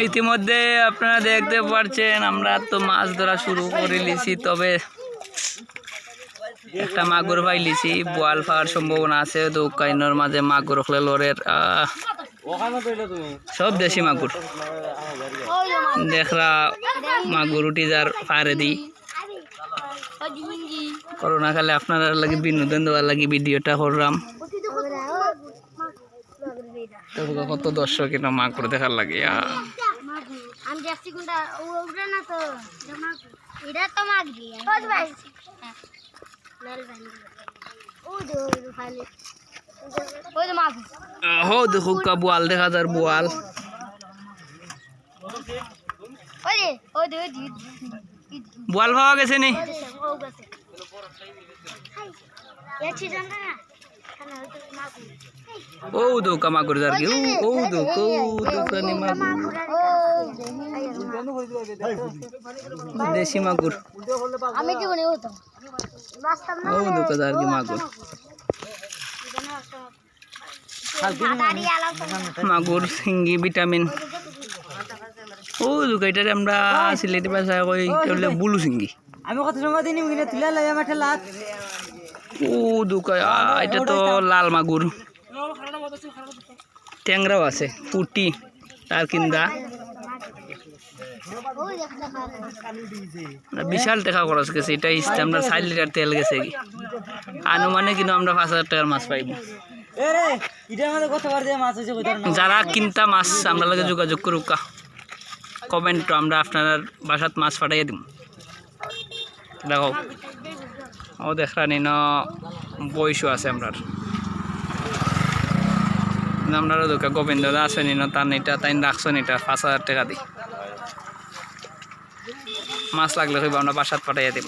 ইতিমধ্যে আপনারা দেখতে পাচ্ছেন আমরা তো মাছ ধরা শুরু করে লিছি, তবে একটা মাগুর পাই লিছি। বোয়াল পাওয়ার সম্ভাবনা আছে। দৌকাইনের মাঝে মাগুর হলে লরের সব দেশি মাগুর দেখরা মাগুর উঠি যার পারে দিই। করোনা কালে আপনারা লাগে বিনোদন দেওয়ার লাগে ভিডিওটা করলাম। কত দর্শক এটা মাগুর দেখার লাগে। দেখো বোয়াল দেখা যার বোয়াল বোয়াল পাওয়া গেছে নি। ও দৌকা মাগুর যার কি ও দৌকানি মাগুর দেশি মাগুর ও দৌকা যার কি মাগুর মাগুর সিঙ্গি ভিটামিন। ও দৌকাইটারে আমরা সিলেটি ভাষায় কই বলে বুলু সিঙ্গি। আমি কত সময় দিন তুলে লাই আমার ঠেলাত। ও দৌকা এটা তো লাল মাগুর। ট্যাংরাও আছে, পুটি তার কিন্দা বিশাল টাকা খরচ গেছে। এটা আমরা 4 লিটার তেল গেছে কি আনুমানে কিন্তু আমরা 5,000 টাকার মাছ পাইব। যারা কিনতা মাছ আমরা লাগে যোগাযোগ করুক, কমেন্ট আমরা আপনার বাসাত মাছ পাঠাইয়া দিব। দেখো ও দেখরানি ন বয়সও আছে আমরা আপনারও দোকা গোবিন্দ দা আছে নি তার এটা তাই রাখছো এটা 5,000 টাকা দিই। মাছ লাগলে কইবা আমরা বাসাত পাঠাইয়া দিব।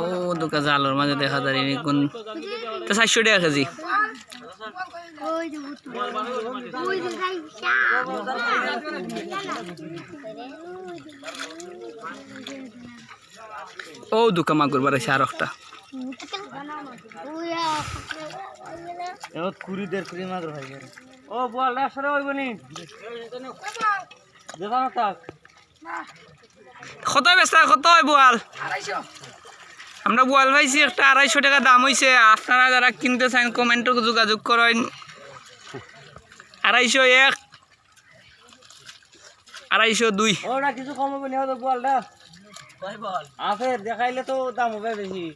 ও দোকা জালর মাঝে দেখা যায় কোন 400 টাকা কেজি। ও দুকা মাগুর বাড়াইছে আর একটা ও বলটা সরে হইবনি কত বেচা কত হয় বোয়াল? আমরা বোয়াল পাইছি একটা 250 টাকা দাম হয়েছে। আপনারা যারা কিনতে চান কমেন্টে যোগাযোগ করেন। 251 250 ওরা কিছু কম হবে না বোয়ালটা আছে দেখাইলে তো দাম হবে বেশি।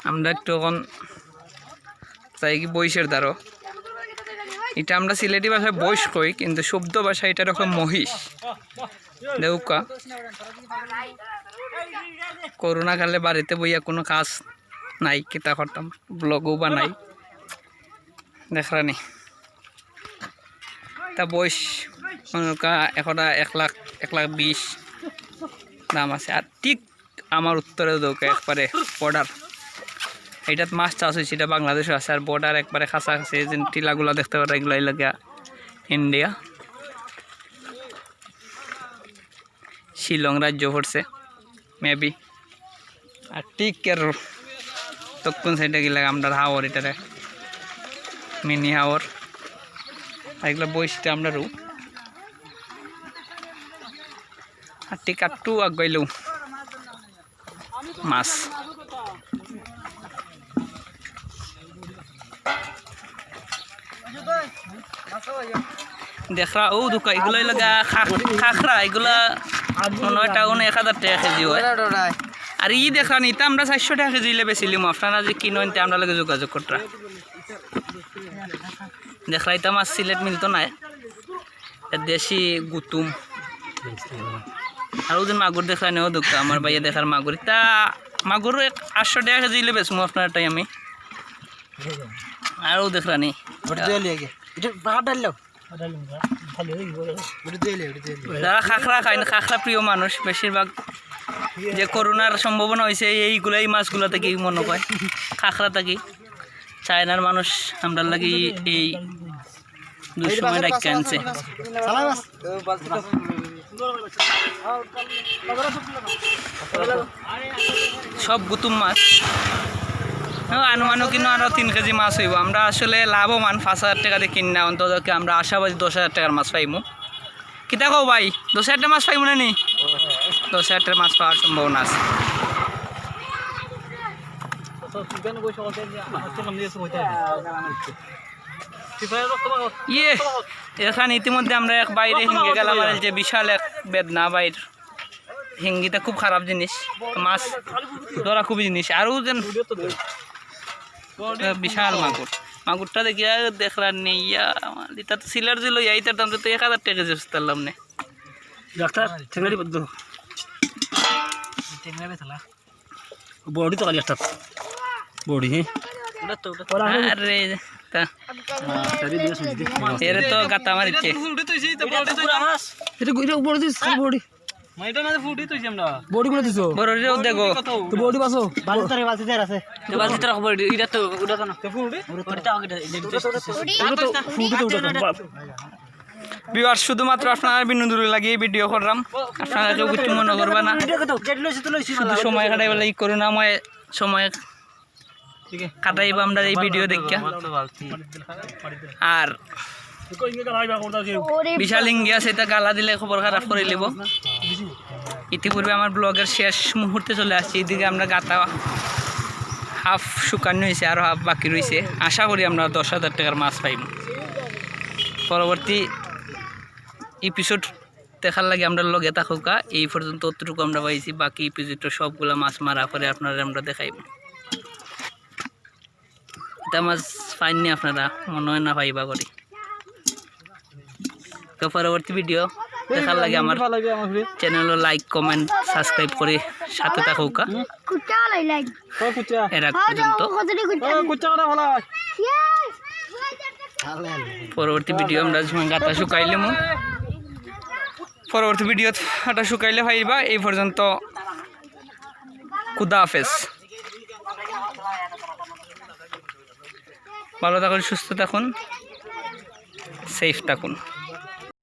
আমরা একটু এখন চাই কি বয়সের দ্বারা এটা আমরা সিলেটি ভাষায় বয়স কই, কিন্তু শব্দ ভাষায় এটা রকম মহিষ। দেউকা করোনা কালে বাড়িতে বইয়া কোনো কাজ নাই, কিতা করতাম ব্লগও বা নাই দেখরানি। তা বয়স একটা 1,20,000 দাম আছে। আর ঠিক আমার উত্তরে দৌকা একবারে বর্ডার এইটাত মাছ চাষ হয়েছে, এটা বাংলাদেশও আছে। আর বর্ডার একবারে কাছাকাছি যে টিলাগুলো দেখতে পারে এগুলো লাগে ইন্ডিয়া, শিলং রাজ্য পড়ছে মেবি। আর ঠিক এর দক্ষিণ সাইডে গেলে আমরা হাওর এটারে মিনি হাওর এগুলো বইসটা আমরা রু। আর ঠিক একটু আগাইলেও মাছ দেখরা। ও দুকা এগুলো লাগা খাখরা এগুলা 1000 টাকা কেজি হয়। আর ই দেখা নিতে আমরা 400 টাকা কেজি বেছিলাম। আপনারা যে কিনেন আমরা লাগে যোগাযোগ করতা দেখরা। এটা মাছ সিলেট মিলতো না, দেশি গুতুম। আর ওদিন মাগুর দেখা নেও দুকা আমার ভাইয়া দেখার মাগুর তা মাগুর 800 টাকা কেজি বেচবো আপনার টাই আমি। আর ও দেখরা নি যারা খাখরা খায় না, খাখরা প্রিয় মানুষ বেশিরভাগ, যে করোনার সম্ভাবনা হয়েছে এইগুলাই মাছগুলো থেকে মনে হয় খাখরা থাকি চায়নার মানুষ আমরা লাগি এই দুসময় ডাক্কা আনছে সব গুতুম মাছ আনুমানুক কিন্তু আরও 3 কেজি মাছ হইব আমরা আসলে লাভবান 5,000 টাকা দিয়ে কিনা অন্তত আমরা আশাবাদী 10,000 টাকার মাছ পাইমু কিতা কও ভাই 10,000 টাকা মাছ পাইমু না নি 10,000 টাকার মাছ পাওয়ার সম্ভাবনা আছে ইয়ে এখানে ইতিমধ্যে আমরা এক বাইরে হিঙ্গে গেলাম আর যে বিশাল এক বেদনা বাইর হিঙ্গিটা খুব খারাপ জিনিস মাছ ধরা খুবই জিনিস আরও যেন বিশাল মাগুর মাগুরটা দেখি দেখলাম নেই এটা তো সিলার দিল এইটার দাম তো 1,000 টাকা কেজি বুঝতাম না ডাক্তার ঠেঙ্গারি বদ্ধ বডি তো খালি একটা বডি হ্যাঁ আরে তা এর তো গাতা মারিছে এটা বডি দিস বডি বডি করে দিছো বড়রেও দেখো তো বডি পাসো বালতিরে বালতিতে আছে তো বালতিতে রাখবো এটা তো ওটা তো না ওটা আগে ফুটি তো উঠা ভিউয়ার শুধুমাত্র আপনারা বিনোদন লাগিয়ে ভিডিও করলাম আপনারা কেউ কিছু মনে করবে না শুধু সময় কাটাই বলে ই করুণাময় সময় কাটাইব আমরা এই ভিডিও দেখিয়া আর বিশাল ইঙ্গিয়া সেটা গালা দিলে খবর খারাপ করে লিব ইতিপূর্বে আমার ব্লগের শেষ মুহূর্তে চলে আসছি এদিকে আমরা গাতা হাফ শুকানো হয়েছে আর হাফ বাকি রয়েছে আশা করি আমরা 10,000 টাকার মাছ পাইব পরবর্তী এপিসোড দেখার লাগে আমরা লগে থাকুকা এই পর্যন্ত অতটুকু আমরা পাইছি বাকি এপিসোডটা সবগুলা মাছ মারা করে আপনারা আমরা দেখাইব এটা মাছ পাইনি আপনারা মনে হয় না পাইবা করি তো পরবর্তী ভিডিও দেখার লাগে আমার চ্যানেল লাইক কমেন্ট সাবস্ক্রাইব করে সাথে থাকুকা এর আগ পর্যন্ত পরবর্তী ভিডিও আমরা গাতা শুকাইলাম পরবর্তী ভিডিও হাঁটা শুকাইলে পাইবা এই পর্যন্ত খুদা হাফেজ ভালো থাকুন সুস্থ থাকুন সেফ থাকুন